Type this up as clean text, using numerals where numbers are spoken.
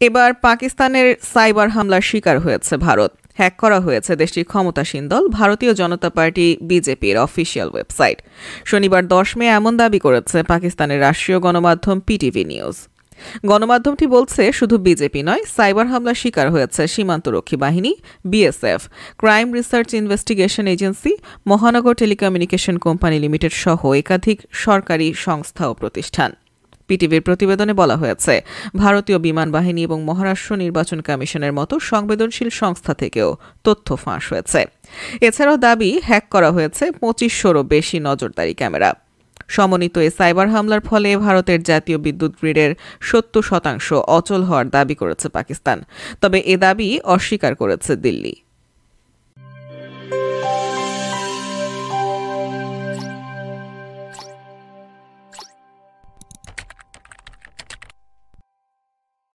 এবার পাকিস্তানের সাইবার হামলার শিকার হয়েছে ভারত। হ্যাক করা হয়েছে দেশটির ক্ষমতাসীন দল ভারতীয় জনতা পার্টি বিজেপির অফিসিয়াল ওয়েবসাইট। শনিবার 10 মে এমন দাবি করেছে পাকিস্তানের রাষ্ট্রীয় গণমাধ্যম পিটিভি নিউজ। গণমাধ্যমটি বলছে, শুধু বিজেপি নয়, সাইবার হামলার শিকার হয়েছে সীমান্তরক্ষী বাহিনী, BSF, crime research investigation agency, মহানগর টেলিকমিউনিকেশন কোম্পানি লিমিটেড সহ একাধিক সরকারি সংস্থা ও প্রতিষ্ঠান। পিটিভির প্রতিবেদনে বলা হয়েছে, ভারতীয় বিমান বাহিনী এবং মহারাষ্ট্র নির্বাচন কমিশনের মতো সংবেদনশীল সংস্থা থেকেও তথ্য ফাঁস হয়েছে। এছাড়াও দাবি, হ্যাক করা হয়েছে 2500-রও বেশি নজরদারি ক্যামেরা। সমন্বিত এই সাইবার হামলার ফলে ভারতের জাতীয় বিদ্যুৎ গ্রিডের 70% অচল হওয়ার দাবি করেছে পাকিস্তান। তবে এ দাবি অস্বীকার করেছে দিল্লি।